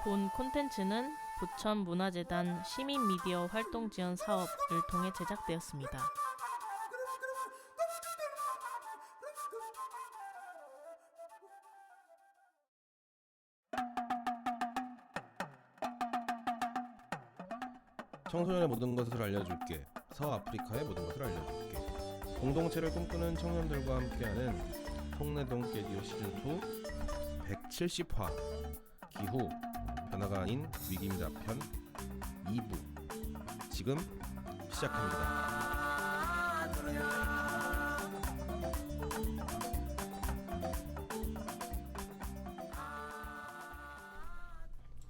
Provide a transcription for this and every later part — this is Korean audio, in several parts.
본 콘텐츠는 부천문화재단 시민미디어 활동지원 사업을 통해 제작되었습니다. 청소년의 모든 것을 알려줄게. 서아프리카의 모든 것을 알려줄게. 공동체를 꿈꾸는 청년들과 함께하는 통내동 깨디오 시즌2 170화 기후 변화가 아닌 위기입니다 편 2부 지금 시작합니다.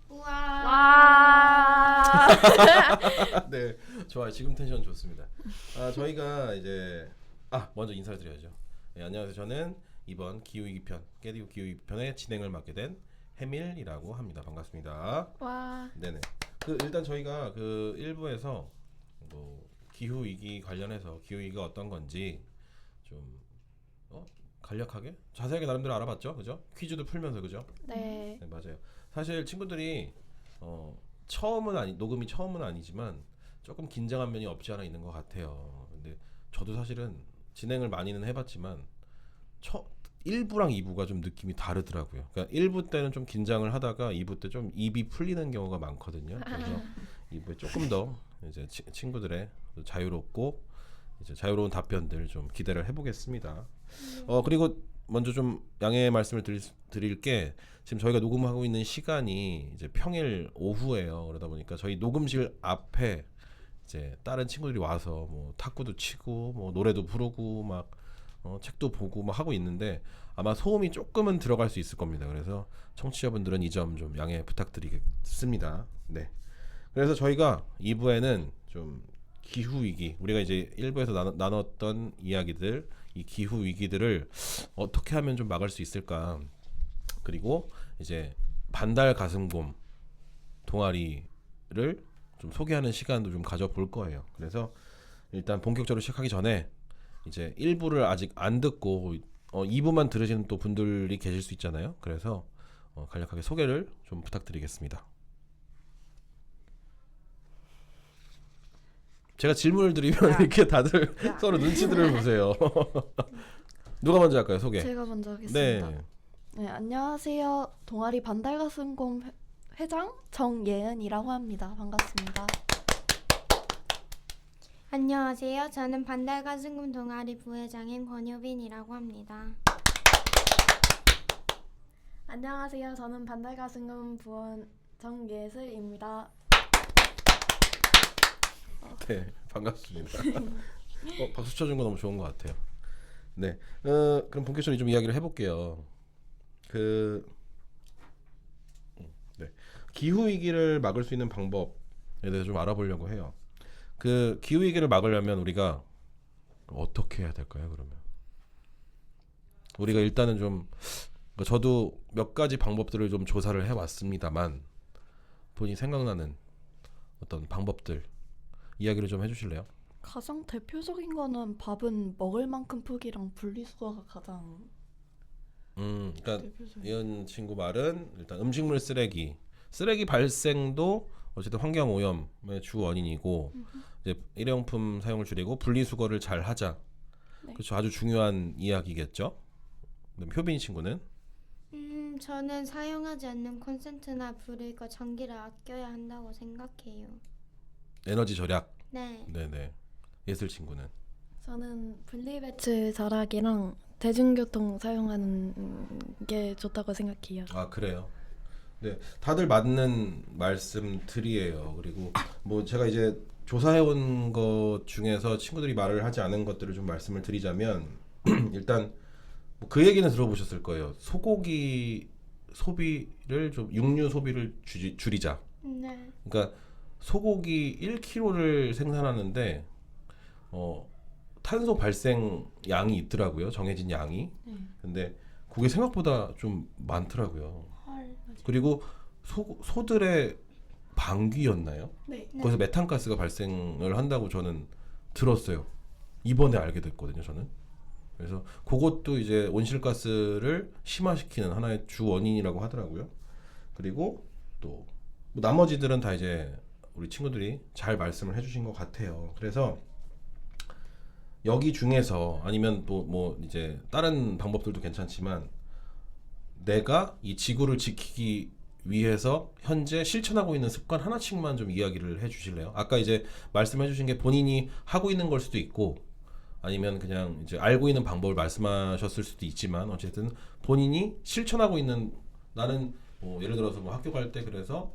와. 네, 좋아요. 지금 텐션 좋습니다. 저희가 이제 먼저 인사를 드려야죠. 네, 안녕하세요. 저는 이번 기후위기 편 깨디오 기후위기 편의 진행을 맡게 된 해밀이라고 합니다. 반갑습니다. 와. 네네. 일단 저희가 1부에서 뭐 기후 위기 관련해서 기후 위기가 어떤 건지 좀 간략하게 자세하게 나름대로 알아봤죠, 그죠? 퀴즈도 풀면서 그죠? 네. 네, 맞아요. 사실 친구들이 녹음이 처음은 아니지만 조금 긴장한 면이 없지 않아 있는 것 같아요. 근데 저도 사실은 진행을 많이는 해봤지만 1부랑 2부가 좀 느낌이 다르더라고요. 그러니까 1부 때는 좀 긴장을 하다가 2부 때 좀 입이 풀리는 경우가 많거든요. 그래서 2부에 조금 더 이제 친구들의 자유롭고 이제 자유로운 답변들 좀 기대를 해보겠습니다. 그리고 먼저 좀 양해의 말씀을 드릴 게 지금 저희가 녹음하고 있는 시간이 이제 평일 오후예요. 그러다 보니까 저희 녹음실 앞에 이제 다른 친구들이 와서 뭐 탁구도 치고 뭐 노래도 부르고 막 책도 보고 막 하고 있는데 아마 소음이 조금은 들어갈 수 있을 겁니다. 그래서 청취자분들은 이 점 좀 양해 부탁드리겠습니다. 네. 그래서 저희가 2부에는 좀 기후 위기, 우리가 이제 1부에서 나눴던 이야기들, 이 기후 위기들을 어떻게 하면 좀 막을 수 있을까? 그리고 이제 반달 가슴곰 동아리를 좀 소개하는 시간도 좀 가져볼 거예요. 그래서 일단 본격적으로 시작하기 전에 이제 1부를 아직 안 듣고 2부만 들으시는 또 분들이 계실 수 있잖아요. 그래서 간략하게 소개를 좀 부탁드리겠습니다. 제가 질문을 드리면 이렇게 다들 서로 눈치들을 보세요. 누가 먼저 할까요? 소개. 제가 먼저 하겠습니다. 네. 네, 안녕하세요. 동아리 반달가슴곰 회장 정예은이라고 합니다. 반갑습니다. 안녕하세요. 저는 반달가슴곰 동아리 부회장인 권효빈이라고 합니다. 안녕하세요. 저는 반달가슴곰 부원 정예슬입니다. 네, 반갑습니다. 박수 쳐준 거 너무 좋은 것 같아요. 네, 그럼 본격적으로 좀 이야기를 해볼게요. 네, 기후 위기를 막을 수 있는 방법에 대해서 좀 알아보려고 해요. 기후 위기를 막으려면 우리가 어떻게 해야 될까요? 그러면 우리가 일단은 좀 저도 몇 가지 방법들을 좀 조사를 해왔습니다만 본인이 생각나는 어떤 방법들 이야기를 좀 해주실래요? 가장 대표적인 거는 밥은 먹을 만큼 크기랑 분리수거가 가장 그러니까 대표적인. 이은 친구 말은 일단 음식물 쓰레기 발생도 어쨌든 환경 오염의 주 원인이고 이제 일회용품 사용을 줄이고 분리수거를 잘 하자. 네. 그렇죠. 아주 중요한 이야기겠죠. 그럼 효빈이 친구는 저는 사용하지 않는 콘센트나 불을 꺼 전기를 아껴야 한다고 생각해요. 에너지 절약. 네. 네네. 예슬 친구는 저는 분리배출 절약이랑 대중교통 사용하는 게 좋다고 생각해요. 그래요. 네, 다들 맞는 말씀들이에요. 그리고 뭐 제가 이제 조사해온 것 중에서 친구들이 말을 하지 않은 것들을 좀 말씀을 드리자면 일단 뭐그 얘기는 들어보셨을 거예요. 소고기 소비를 좀 육류 소비를 줄이자. 네. 그러니까 소고기 1kg를 생산하는데 탄소 발생 양이 있더라고요. 정해진 양이. 근데 그게 생각보다 좀 많더라고요. 헐. 그리고 소들의 방귀였나요? 네. 거기서 메탄가스가 발생을 한다고 저는 들었어요. 이번에 알게 됐거든요, 저는. 그래서 그것도 이제 온실가스를 심화시키는 하나의 주 원인이라고 하더라고요. 그리고 또 뭐 나머지들은 다 이제 우리 친구들이 잘 말씀을 해주신 것 같아요. 그래서 여기 중에서 아니면 또 뭐 이제 다른 방법들도 괜찮지만 내가 이 지구를 지키기 위해서 현재 실천하고 있는 습관 하나씩만 좀 이야기를 해주실래요? 아까 이제 말씀해주신 게 본인이 하고 있는 걸 수도 있고 아니면 그냥 이제 알고 있는 방법을 말씀하셨을 수도 있지만 어쨌든 본인이 실천하고 있는 나는 뭐 예를 들어서 뭐 학교 갈 때 그래서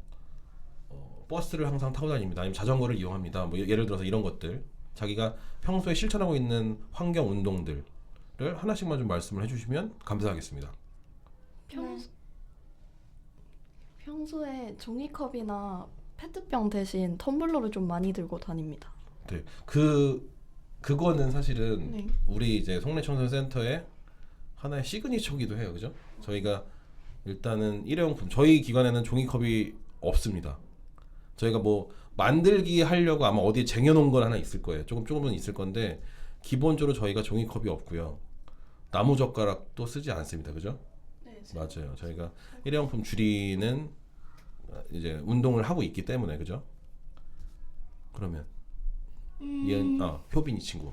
버스를 항상 타고 다닙니다. 아니면 자전거를 이용합니다. 뭐 예를 들어서 이런 것들 자기가 평소에 실천하고 있는 환경 운동들을 하나씩만 좀 말씀을 해주시면 감사하겠습니다. 평소에 종이컵이나 페트병 대신 텀블러를 좀 많이 들고 다닙니다. 네, 그거는 사실은 네. 우리 이제 송내청소년센터의 하나의 시그니처기도 해요, 그죠? 저희가 일단은 일회용품 저희 기관에는 종이컵이 없습니다. 저희가 뭐 만들기 하려고 아마 어디에 쟁여놓은 건 하나 있을 거예요. 조금은 있을 건데 기본적으로 저희가 종이컵이 없고요. 나무 젓가락도 쓰지 않습니다, 그죠? 네. 맞아요. 저희가 일회용품 줄이는 이제 운동을 하고 있기 때문에 그죠? 그러면 효빈이 친구.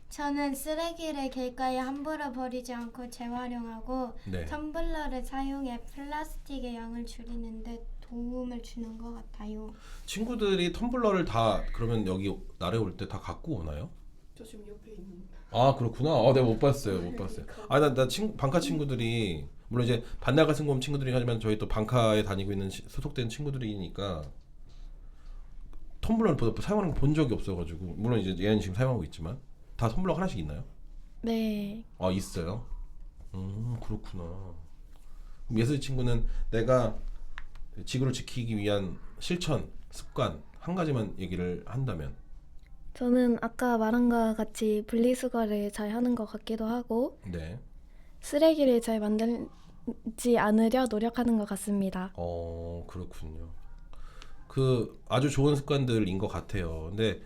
저는 쓰레기를 길가에 함부로 버리지 않고 재활용하고 네. 텀블러를 사용해 플라스틱의 양을 줄이는데 도움을 주는 것 같아요. 친구들이 텀블러를 다 그러면 여기 나래 올 때 다 갖고 오나요? 저 지금 옆에 있는. 아 그렇구나. 내가 못 봤어요. 나 방카 친구들이 물론 이제 반달 가슴 곰 친구들이 하지만 저희 또 방카에 다니고 있는 소속된 친구들이니까 텀블러를 사용하는 거 본 적이 없어가지고 물론 이제 얘는 지금 사용하고 있지만 다 텀블러 하나씩 있나요? 네. 아 있어요. 그렇구나. 그럼 예슬이 친구는 내가 지구를 지키기 위한 실천 습관 한 가지만 얘기를 한다면 저는 아까 말한 것과 같이 분리수거를 잘 하는 것 같기도 하고 네. 쓰레기를 잘 만들지 않으려 노력하는 것 같습니다. 그렇군요. 그 아주 좋은 습관들인 것 같아요. 근데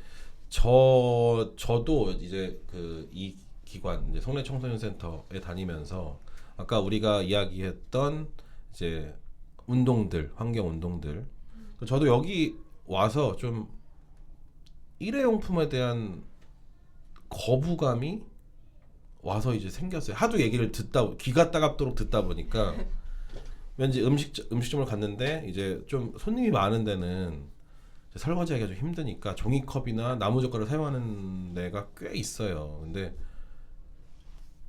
저도 이제 그 이 기관 이제 송내 청소년 센터에 다니면서 아까 우리가 이야기했던 이제 운동들, 환경 운동들. 저도 여기 와서 좀 일회용품에 대한 거부감이 와서 이제 생겼어요. 하도 얘기를 듣다 귀가 따갑도록 듣다 보니까 왠지 음식점을 갔는데 이제 좀 손님이 많은 데는 이제 설거지하기가 좀 힘드니까 종이컵이나 나무젓가락을 사용하는 데가 꽤 있어요. 근데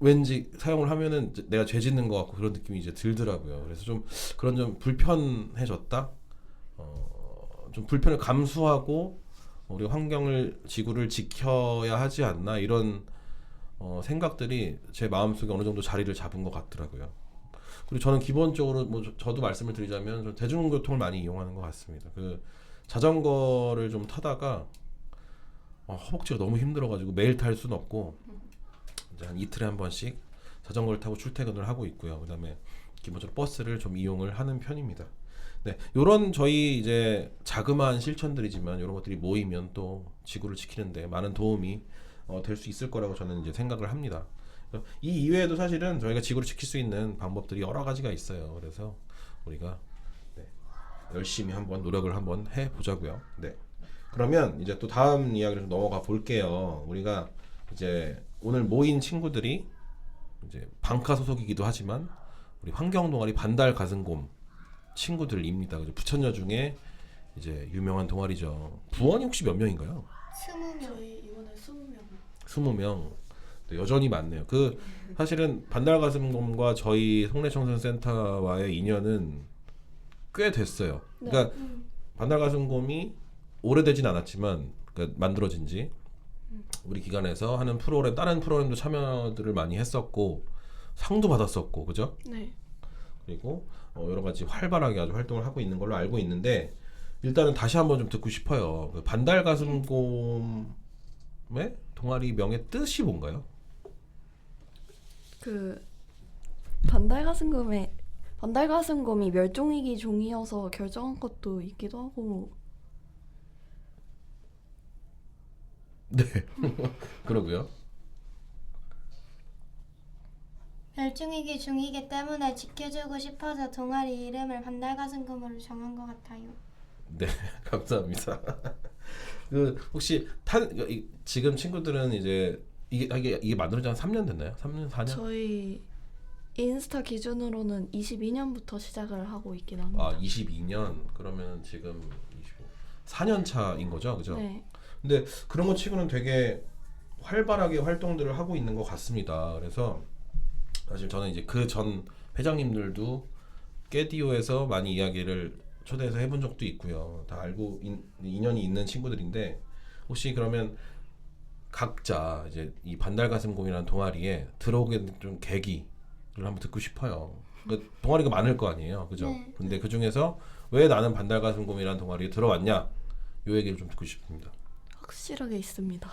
왠지 사용을 하면은 내가 죄 짓는 것 같고 그런 느낌이 이제 들더라고요. 그래서 좀 그런 좀 불편해졌다. 좀 불편을 감수하고 우리 환경을 지구를 지켜야 하지 않나 이런 생각들이 제 마음속에 어느 정도 자리를 잡은 것 같더라고요. 그리고 저는 기본적으로 뭐 저도 말씀을 드리자면 좀 대중교통을 많이 이용하는 것 같습니다. 그 자전거를 좀 타다가 허벅지가 너무 힘들어가지고 매일 탈 수는 없고 이제 한 이틀에 한 번씩 자전거를 타고 출퇴근을 하고 있고요. 그다음에 기본적으로 버스를 좀 이용을 하는 편입니다. 네, 요런 저희 이제 자그마한 실천들이지만 이런 것들이 모이면 또 지구를 지키는데 많은 도움이 될 수 있을 거라고 저는 이제 생각을 합니다. 이 이외에도 사실은 저희가 지구를 지킬 수 있는 방법들이 여러 가지가 있어요. 그래서 우리가 열심히 한번 노력을 한번 해 보자고요. 네. 그러면 이제 또 다음 이야기로 넘어가 볼게요. 우리가 이제 오늘 모인 친구들이 이제 방카 소속이기도 하지만 우리 환경동아리 반달 가슴곰 친구들입니다. 부천여 중에 이제 유명한 동아리죠. 부원이 혹시 몇 명인가요? 20명. 저희 이번에 20명. 20명. 여전히 많네요. 그 사실은 반달 가슴곰과 저희 송내청소년센터와의 인연은 꽤 됐어요. 그러니까 반달 가슴곰이 오래되진 않았지만 그러니까 만들어진지 우리 기관에서 하는 프로그램 다른 프로그램도 참여들을 많이 했었고 상도 받았었고 그죠? 네. 그리고 여러 가지 활발하게 아주 활동을 하고 있는 걸로 알고 있는데 일단은 다시 한번 좀 듣고 싶어요. 그 반달 가슴곰의 동아리 명의 뜻이 뭔가요? 그 반달 가슴곰이 멸종위기 종이어서 결정한 것도 있기도 하고. 네. 그러고요. 멸종위기 중이기 때문에 지켜주고 싶어서 동아리 이름을 반달가슴곰으로 정한 것 같아요. 네, 감사합니다. 그 혹시 지금 친구들은 이제 이게 만들어진 한 3년 됐나요? 3년, 4년? 저희 인스타 기준으로는 22년부터 시작을 하고 있긴 합니다. 아, 22년. 그러면 지금 4년 차인 거죠, 그죠? 네. 근데 그런 거 치고는 되게 활발하게 활동들을 하고 있는 것 같습니다. 그래서 사실 저는 이제 그 전 회장님들도 깨디오에서 많이 이야기를 초대해서 해본 적도 있고요. 다 알고 인연이 있는 친구들인데 혹시 그러면 각자 이제 이 반달가슴곰이라는 동아리에 들어오게 된 좀 계기를 한번 듣고 싶어요. 그 동아리가 많을 거 아니에요, 그죠? 네. 근데 그 중에서 왜 나는 반달가슴곰이라는 동아리에 들어왔냐, 요 얘기를 좀 듣고 싶습니다. 확실하게 있습니다.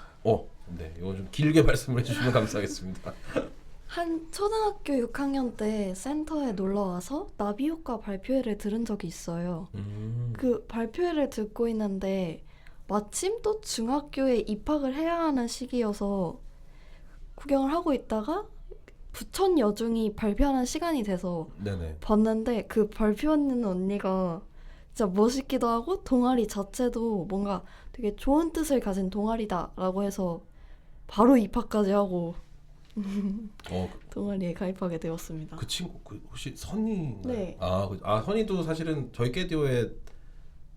네, 이거 좀 길게 말씀을 해주시면 감사하겠습니다. 한 초등학교 6학년 때 센터에 놀러 와서 나비효과 발표회를 들은 적이 있어요. 그 발표회를 듣고 있는데 마침 또 중학교에 입학을 해야 하는 시기여서 구경을 하고 있다가 부천 여중이 발표하는 시간이 돼서 네네. 봤는데 그 발표하는 언니가 진짜 멋있기도 하고 동아리 자체도 뭔가 되게 좋은 뜻을 가진 동아리다라고 해서 바로 입학까지 하고 동아리에 가입하게 되었습니다. 그 친구 혹시 선이? 네. 선이도 사실은 저희 깨디오에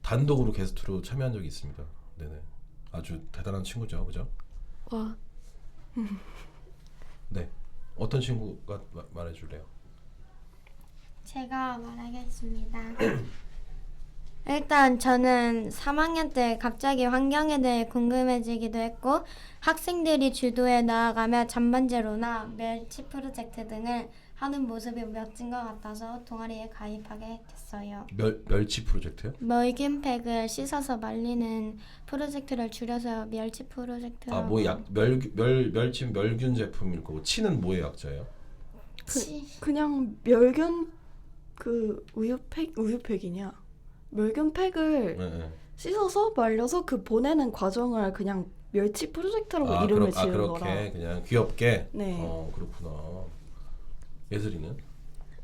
단독으로 게스트로 참여한 적이 있습니다. 네네. 아주 대단한 친구죠, 그죠? 와, 네. 어떤 친구가 말해줄래요? 제가 말하겠습니다. 일단 저는 3학년 때 갑자기 환경에 대해 궁금해지기도 했고 학생들이 주도해 나아가며 잔반제로나 멸치 프로젝트 등을 하는 모습이 멋진 것 같아서 동아리에 가입하게 됐어요. 멸치 프로젝트요? 멸균팩을 씻어서 말리는 프로젝트를 줄여서 멸치 프로젝트라고. 뭐 멸치 멸균 제품일 거고 치는 뭐의 약자예요? 그냥 멸균 그 우유팩이냐? 멸균팩을 네. 씻어서 말려서 그 보내는 과정을 그냥 멸치 프로젝트라고 이름을 지은 그렇게 거라. 그냥 귀엽게. 네. 그렇구나. 예슬이는?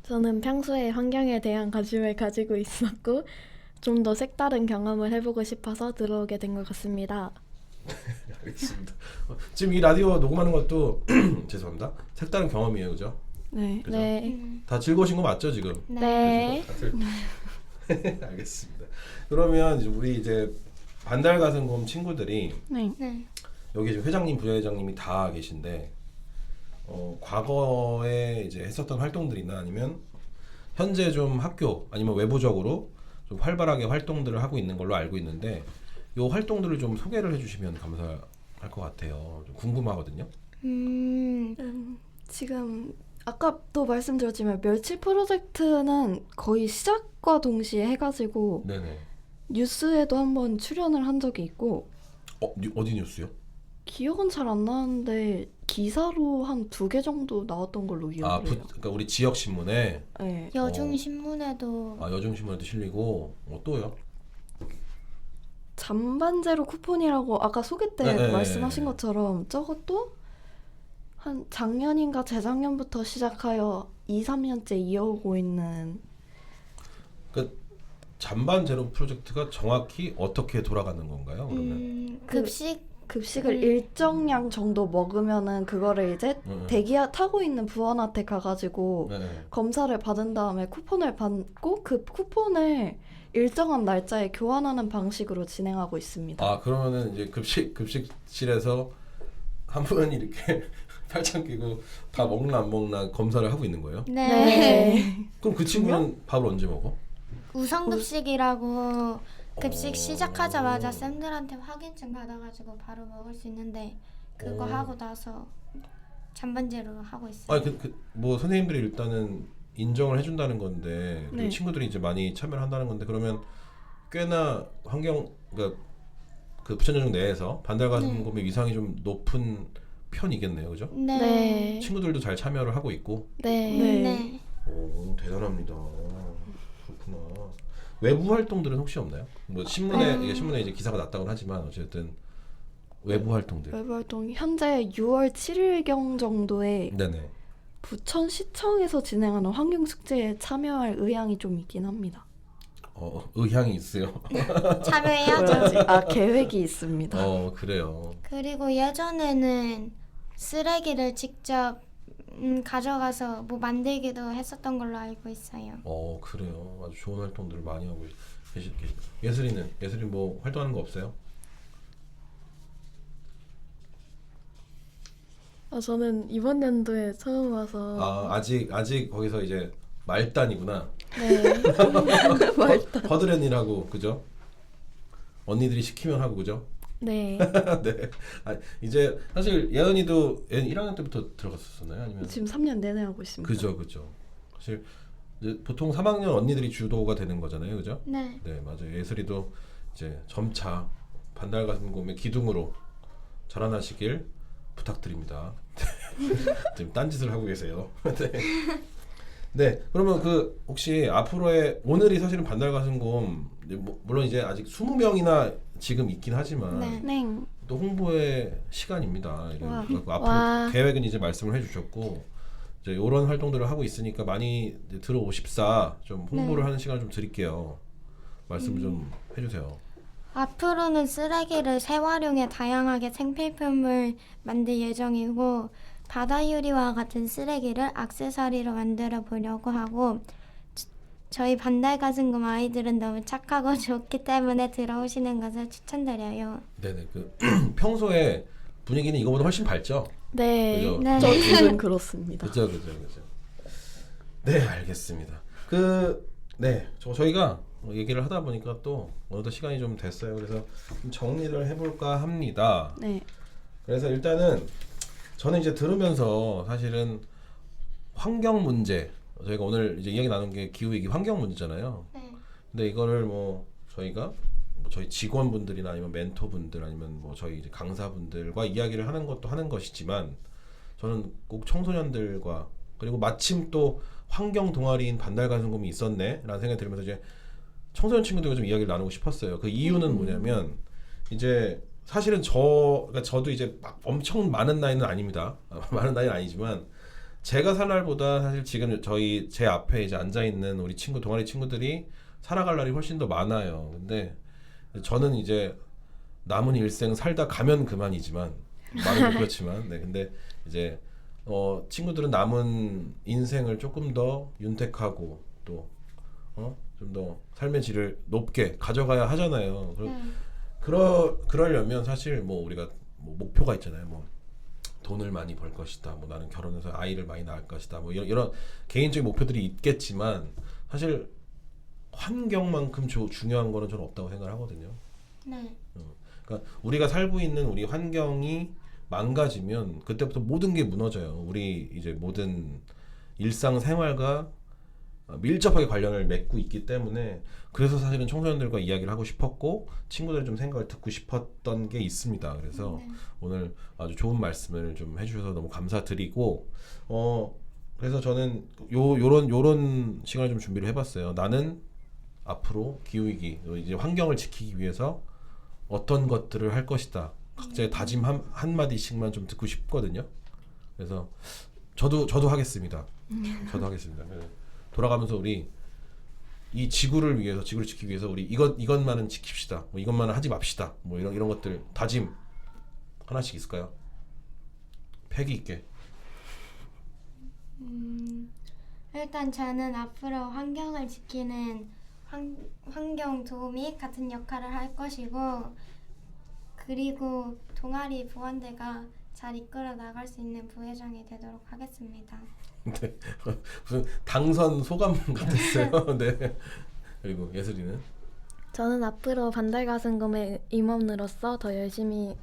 저는 평소에 환경에 대한 관심을 가지고 있었고 좀 더 색다른 경험을 해보고 싶어서 들어오게 된 것 같습니다. 알겠습니다. 지금 이 라디오 녹음하는 것도 죄송합니다. 색다른 경험이에요, 그죠? 네. 그죠? 네. 다 즐거우신 거 맞죠, 지금? 네. 알겠습니다. 그러면 우리 이제 반달가슴곰 친구들이 네. 네. 여기 지금 회장님, 부회장님이 다 계신데 과거에 이제 했었던 활동들이나 아니면 현재 좀 학교 아니면 외부적으로 좀 활발하게 활동들을 하고 있는 걸로 알고 있는데 이 활동들을 좀 소개를 해주시면 감사할 것 같아요. 좀 궁금하거든요. 지금 아까도 말씀드렸지만 멸치 프로젝트는 거의 시작과 동시에 해가지고 네네. 뉴스에도 한번 출연을 한 적이 있고 어디 뉴스요? 기억은 잘 안 나는데 기사로 한 2개 정도 나왔던 걸로 기억을 해요. 그러니까 우리 지역 신문에 네. 여중신문에도 여중 신문에도 실리고 또요? 잔반제로 쿠폰이라고 아까 소개 때 네, 말씀하신 것처럼 저것도 한 작년인가 재작년부터 시작하여 2, 3년째 이어오고 있는 그 잔반 제로 프로젝트가 정확히 어떻게 돌아가는 건가요? 그러면 급식을 일정량 정도 먹으면은 그거를 이제 타고 있는 부원한테 가가지고 검사를 받은 다음에 쿠폰을 받고 그 쿠폰을 일정한 날짜에 교환하는 방식으로 진행하고 있습니다. 그러면은 이제 급식실에서 한 분이 이렇게 팔짱 끼고 다 먹나 안 먹나 검사를 하고 있는 거예요? 네. 그럼 그 친구는 밥을 언제 먹어? 우선급식이라고 급식 시작하자마자 쌤들한테 확인증 받아가지고 바로 먹을 수 있는데 그거 하고 나서 잔반제로 하고 있어요. 뭐 선생님들이 일단은 인정을 해준다는 건데 그리고 네. 친구들이 이제 많이 참여를 한다는 건데 그러면 꽤나 그러니까 그 부천여중 내에서 반달가슴곰의 위상이 좀 높은 편이겠네요, 그죠? 네. 친구들도 잘 참여를 하고 있고. 네. 네. 오, 대단합니다. 그렇구나. 외부 활동들은 혹시 없나요? 뭐 신문에 이제 기사가 났다고는 하지만 어쨌든 외부 활동들. 외부 활동이 현재 6월 7일경 정도에 네네. 부천시청에서 진행하는 환경축제에 참여할 의향이 좀 있긴 합니다. 의향이 있어요. 참여해야죠. 계획이 있습니다. 그래요. 그리고 예전에는 쓰레기를 직접 가져가서 뭐 만들기도 했었던 걸로 알고 있어요. 그래요. 아주 좋은 활동들을 많이 하고 계십니다. 예슬이는 뭐 활동하는 거 없어요? 저는 이번 연도에 처음 와서 아직 거기서 이제 말단이구나. 네, 허드렛이라고 그죠? 언니들이 시키면 하고 그죠? 네, 네. 이제 사실 예은이도 1학년 때부터 들어갔었나요? 아니면 지금 3년 내내 하고 있습니다. 그죠. 사실 이제 보통 3학년 언니들이 주도가 되는 거잖아요, 그죠? 네. 네, 맞아요. 예슬이도 이제 점차 반달가슴곰의 기둥으로 자라나시길 부탁드립니다. 지금 딴짓을 하고 계세요. 네. 네, 그러면 혹시 앞으로의 오늘이 사실은 반달가슴곰 물론 이제 아직 20명이나 지금 있긴 하지만 네. 네. 또 홍보의 시간입니다. 와. 그래서 앞으로 와. 계획은 이제 말씀을 해주셨고 이제 이런 활동들을 하고 있으니까 많이 이제 들어오십사 좀 홍보를 네. 하는 시간을 좀 드릴게요. 말씀을 좀 해주세요. 앞으로는 쓰레기를 재활용해 다양하게 생필품을 만들 예정이고 바다 유리와 같은 쓰레기를 액세서리로 만들어 보려고 하고 저희 반달가슴곰 아이들은 너무 착하고 좋기 때문에 들어오시는 것을 추천드려요. 네네 평소에 분위기는 이거보다 훨씬 밝죠? 네. 그죠? 네. 저는 그렇습니다. 그죠. 네, 알겠습니다. 네, 저희가 얘기를 하다 보니까 또 어느덧 시간이 좀 됐어요. 그래서 좀 정리를 해볼까 합니다. 네. 그래서 일단은 저는 이제 들으면서 사실은 환경 문제 저희가 오늘 이제 이야기 나눈 게 기후위기 환경 문제잖아요. 네. 근데 이거를 뭐 저희가 저희 직원분들이나 아니면 멘토분들 아니면 뭐 저희 이제 강사분들과 이야기를 하는 것도 하는 것이지만 저는 꼭 청소년들과 그리고 마침 또 환경 동아리인 반달가슴곰이 있었네라는 생각이 들면서 이제 청소년 친구들과 좀 이야기를 나누고 싶었어요. 그 이유는 뭐냐면 이제 사실은 그러니까 저도 이제 막 엄청 많은 나이는 아닙니다. 많은 나이는 아니지만 제가 살 날보다 사실 지금 제 앞에 이제 앉아 있는 우리 동아리 친구들이 살아갈 날이 훨씬 더 많아요. 근데 저는 이제 남은 일생 살다 가면 그만이지만 말은 그렇지만 네 근데 이제 친구들은 남은 인생을 조금 더 윤택하고 또 좀 더 삶의 질을 높게 가져가야 하잖아요. 그러려면 사실 뭐 우리가 뭐 목표가 있잖아요. 뭐 돈을 많이 벌 것이다. 뭐 나는 결혼해서 아이를 많이 낳을 것이다. 뭐 이런 개인적인 목표들이 있겠지만 사실 환경만큼 중요한 거는 저는 없다고 생각을 하거든요. 네. 그러니까 우리가 살고 있는 우리 환경이 망가지면 그때부터 모든 게 무너져요. 우리 이제 모든 일상생활과 밀접하게 관련을 맺고 있기 때문에 그래서 사실은 청소년들과 이야기를 하고 싶었고 친구들의 좀 생각을 듣고 싶었던 게 있습니다. 그래서 오늘 아주 좋은 말씀을 좀 해주셔서 너무 감사드리고 그래서 저는 요런 시간을 좀 준비를 해봤어요. 나는 앞으로 기후위기 이제 환경을 지키기 위해서 어떤 것들을 할 것이다. 각자의 다짐 한마디씩만 좀 듣고 싶거든요. 그래서 저도 하겠습니다. 저도 하겠습니다. 돌아가면서 우리 이 지구를 지키기 위해서 우리 이것만은 지킵시다. 뭐 이것만은 하지 맙시다. 뭐 이런 것들 다짐 하나씩 있을까요? 패기 있게. 일단 저는 앞으로 환경을 지키는 환경 도우미 같은 역할을 할 것이고 그리고 동아리 부원들과 잘 이끌어 나갈 수 있는 부회장이 되도록 하겠습니다. 네. 무슨 당선 소감 같았어요. 네. 그리고 예슬이는? 저는 앞으로 반달가슴곰의 임원으로서 더 열심히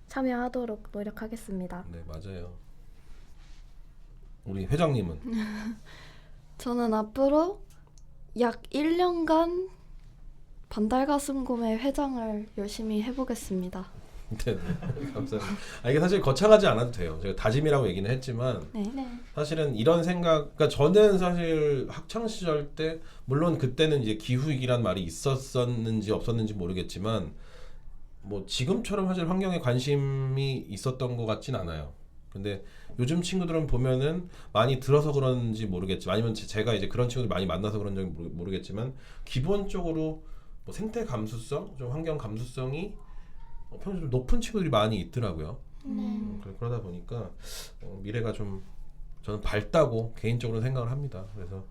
참여하도록 노력하겠습니다. 네, 맞아요. 우리 회장님은? 저는 앞으로 약 1년간 반달가슴곰의 회장을 열심히 해보겠습니다. 네, 감사합니다. 이게 사실 거창하지 않아도 돼요. 제가 다짐이라고 얘기는 했지만 네. 사실은 이런 그러니까 저는 사실 학창 시절 때 물론 그때는 이제 기후위기란 말이 있었었는지 없었는지 모르겠지만 뭐 지금처럼 사실 환경에 관심이 있었던 것 같진 않아요. 근데 요즘 친구들은 보면은 많이 들어서 그런지 모르겠지만 아니면 제가 이제 그런 친구들 많이 만나서 그런지 모르겠지만 기본적으로 뭐 생태 감수성, 좀 환경 감수성이 평소에 좀 높은 친구들이 많이 있더라고요. 그러다 보니까 미래가 좀 저는 밝다고 개인적으로 생각을 합니다. 그래서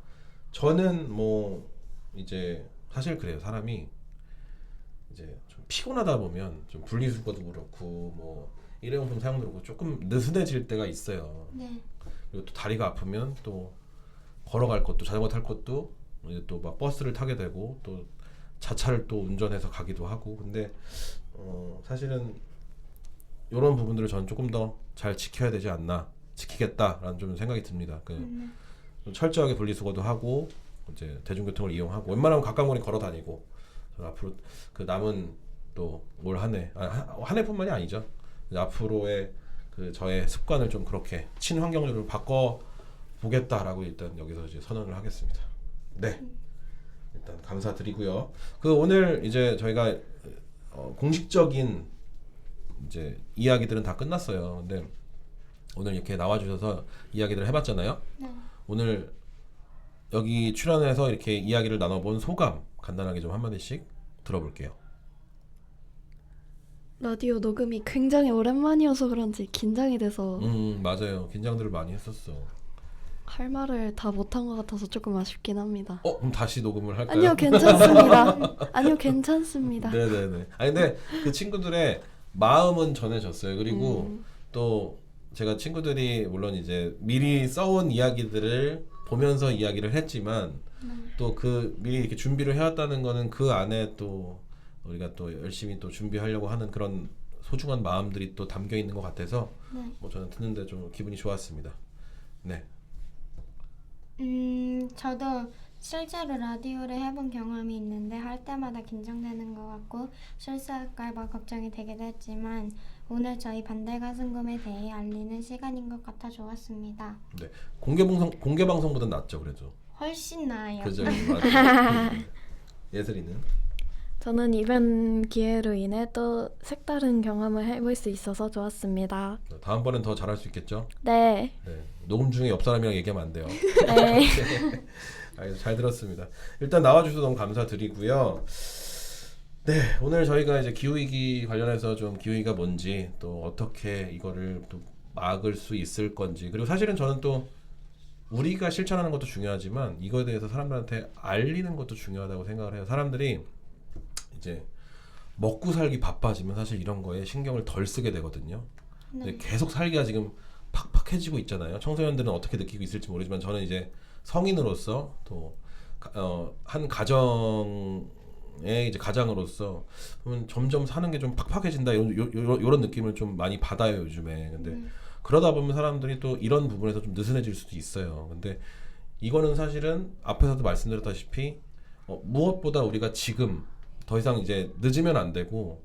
저는 뭐 이제 사실 그래요. 사람이 이제 좀 피곤하다 보면 좀 분리수거도 그렇고 뭐 일회용품 사용도 그렇고 조금 느슨해질 때가 있어요. 네. 그리고 또 다리가 아프면 또 걸어갈 것도 자전거 탈 것도 이제 또 막 버스를 타게 되고 또 자차를 또 운전해서 가기도 하고 근데 사실은 이런 부분들을 저는 조금 더 잘 지켜야 되지 않나 지키겠다라는 좀 생각이 듭니다. 좀 철저하게 분리수거도 하고 이제 대중교통을 이용하고 웬만하면 가까운 거리 걸어 다니고 앞으로 그 남은 또 올 한 해뿐만이 아니죠. 앞으로의 그 저의 습관을 좀 그렇게 친환경적으로 바꿔 보겠다라고 일단 여기서 이제 선언을 하겠습니다. 네, 일단 감사드리고요. 그 오늘 이제 저희가 공식적인 이제 이야기들은 다 끝났어요. 근데 오늘 이렇게 나와주셔서 이야기들을 해봤잖아요. 네. 오늘 여기 출연해서 이렇게 이야기를 나눠본 소감 간단하게 좀 한마디씩 들어볼게요. 라디오 녹음이 굉장히 오랜만이어서 그런지 긴장이 돼서 맞아요. 긴장들을 많이 했었어. 할 말을 다 못한 것 같아서 조금 아쉽긴 합니다. 그럼 다시 녹음을 할까요? 아니요, 괜찮습니다. 아니요, 괜찮습니다. 네네네. 아니 근데 그 친구들의 마음은 전해졌어요. 그리고 또 제가 친구들이 물론 이제 미리 써온 이야기들을 보면서 이야기를 했지만 또 그 미리 이렇게 준비를 해왔다는 거는 그 안에 또 우리가 또 열심히 또 준비하려고 하는 그런 소중한 마음들이 또 담겨 있는 것 같아서 뭐 저는 듣는데 좀 기분이 좋았습니다. 네. 저도 실제로 라디오를 해본 경험이 있는데 할 때마다 긴장되는 것 같고 실수할까봐 걱정이 되기도 했지만 오늘 저희 반대 가슴곰에 대해 알리는 시간인 것 같아 좋았습니다. 네. 공개 방송보다 낫죠, 그래도. 훨씬 나아요. 그죠, 맞아요. 예슬이는? 저는 이번 기회로 인해 또 색다른 경험을 해볼 수 있어서 좋았습니다. 다음번엔 더 잘할 수 있겠죠? 네. 네. 녹음 중에 옆 사람이랑 얘기하면 안 돼요. 네. 잘 들었습니다. 일단 나와주셔서 너무 감사드리고요. 네, 오늘 저희가 이제 기후위기 관련해서 좀 기후위기가 뭔지 또 어떻게 이거를 또 막을 수 있을 건지 그리고 사실은 저는 또 우리가 실천하는 것도 중요하지만 이거에 대해서 사람들한테 알리는 것도 중요하다고 생각을 해요. 사람들이 이제 먹고 살기 바빠지면 사실 이런 거에 신경을 덜 쓰게 되거든요. 근데 계속 살기가 지금 팍팍해지고 있잖아요. 청소년들은 어떻게 느끼고 있을지 모르지만 저는 이제 성인으로서 또 한 가정의 이제 가장으로서 점점 사는 게 좀 팍팍해진다 이런 느낌을 좀 많이 받아요 요즘에. 근데 그러다 보면 사람들이 또 이런 부분에서 좀 느슨해질 수도 있어요. 근데 이거는 사실은 앞에서도 말씀드렸다시피 무엇보다 우리가 지금 더 이상 이제 늦으면 안 되고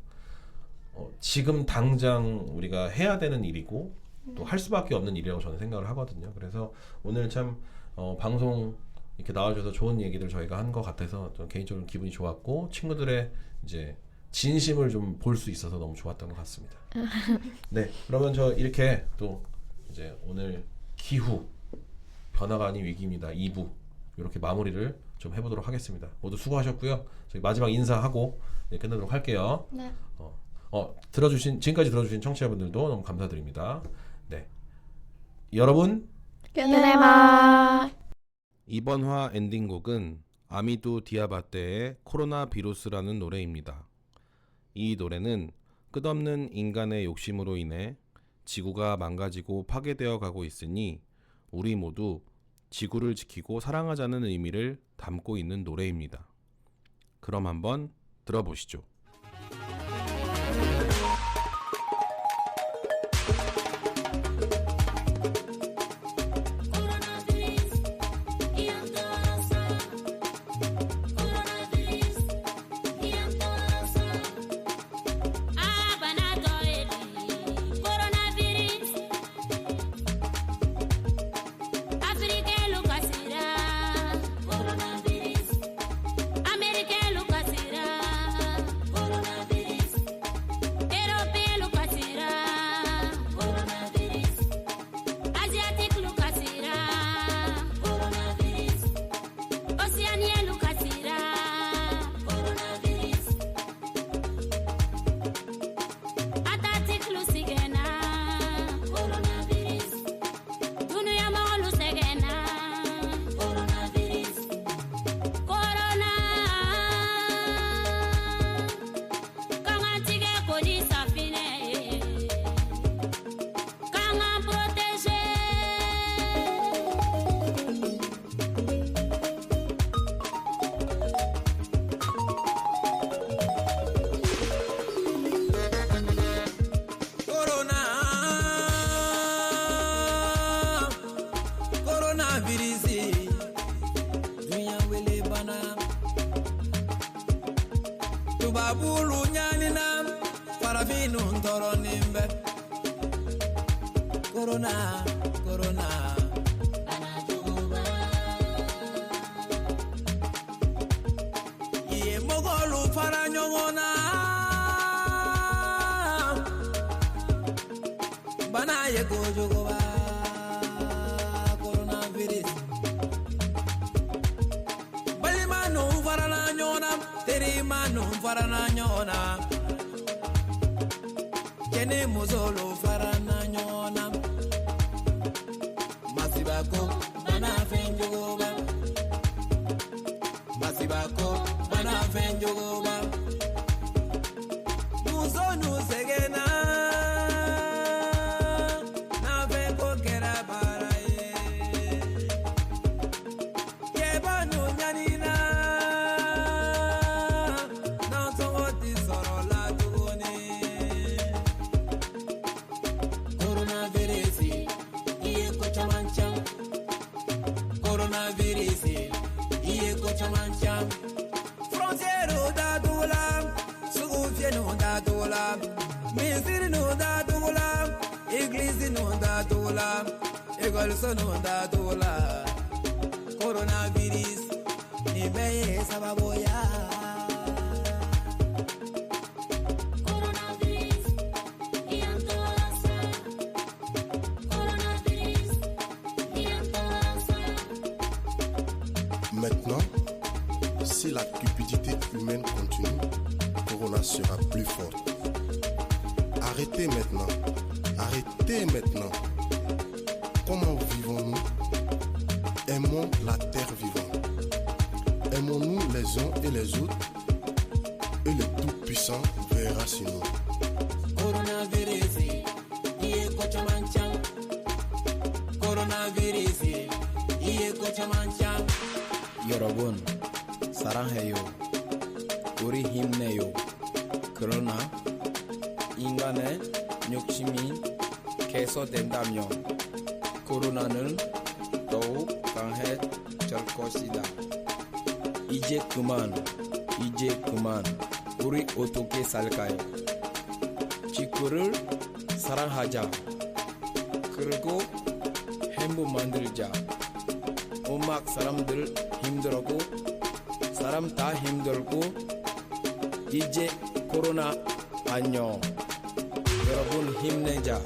지금 당장 우리가 해야 되는 일이고 또 할 수밖에 없는 일이라고 저는 생각을 하거든요. 그래서 오늘 참 방송 이렇게 나와줘서 좋은 얘기들 저희가 한 것 같아서 좀 개인적으로 기분이 좋았고 친구들의 이제 진심을 좀 볼 수 있어서 너무 좋았던 것 같습니다. 네, 그러면 저 이렇게 또 이제 오늘 기후 변화가 아닌 위기입니다. 2부 이렇게 마무리를 좀 해보도록 하겠습니다. 모두 수고하셨고요. 저희 마지막 인사하고 끝내도록 할게요. 네. 지금까지 들어주신 청취자분들도 너무 감사드립니다. 네, 여러분 끝내마. 이번 화 엔딩곡은 아미두 디아바테의 코로나 비루스라는 노래입니다. 이 노래는 끝없는 인간의 욕심으로 인해 지구가 망가지고 파괴되어 가고 있으니 우리 모두 지구를 지키고 사랑하자는 의미를 담고 있는 노래입니다. 그럼 한번 들어보시죠. bana tubabulu ñanina farafinu toronimbe corona corona iye mogolu fara ñogona bana ye gojogoba coronavirus balimanu farana ñona terimanu farana ñona kene muzolo farana ñona masibako bana fenjogoba masibako bana fenjogoba muzonu segena na fenko kera baraye kebanu nyanina na tongoti sorola tugone coronavirus iye ko chamancham coronavirus iye ko chamancham frontiere da dula sugufie no da dula misiri no da dula église no da dula école no da dula coronavirus ni beye sababu ya Maintenant, si la cupidité humaine continue, Corona sera plus forte. Arrêtez maintenant. Arrêtez maintenant. Comment vivons-nous? Aimons la terre vivante. Aimons-nous les uns et les autres, et le Tout-Puissant veillera sur nous. coronavirus iye ko chamancham coronavirus iye ko chamancham 여러분 사랑해요. 우리 힘내요. 그러나 인간의 욕심이 개선된다면 코로나는 더욱 강해질 것이다. 이제 그만 우리 어떻게 살까요? 지구를 사랑하자. 그리고 행복 만들자. 음악 사람들 힘들고 사람 다 힘들고 이제 코로나 안녕. 여러분 힘내자.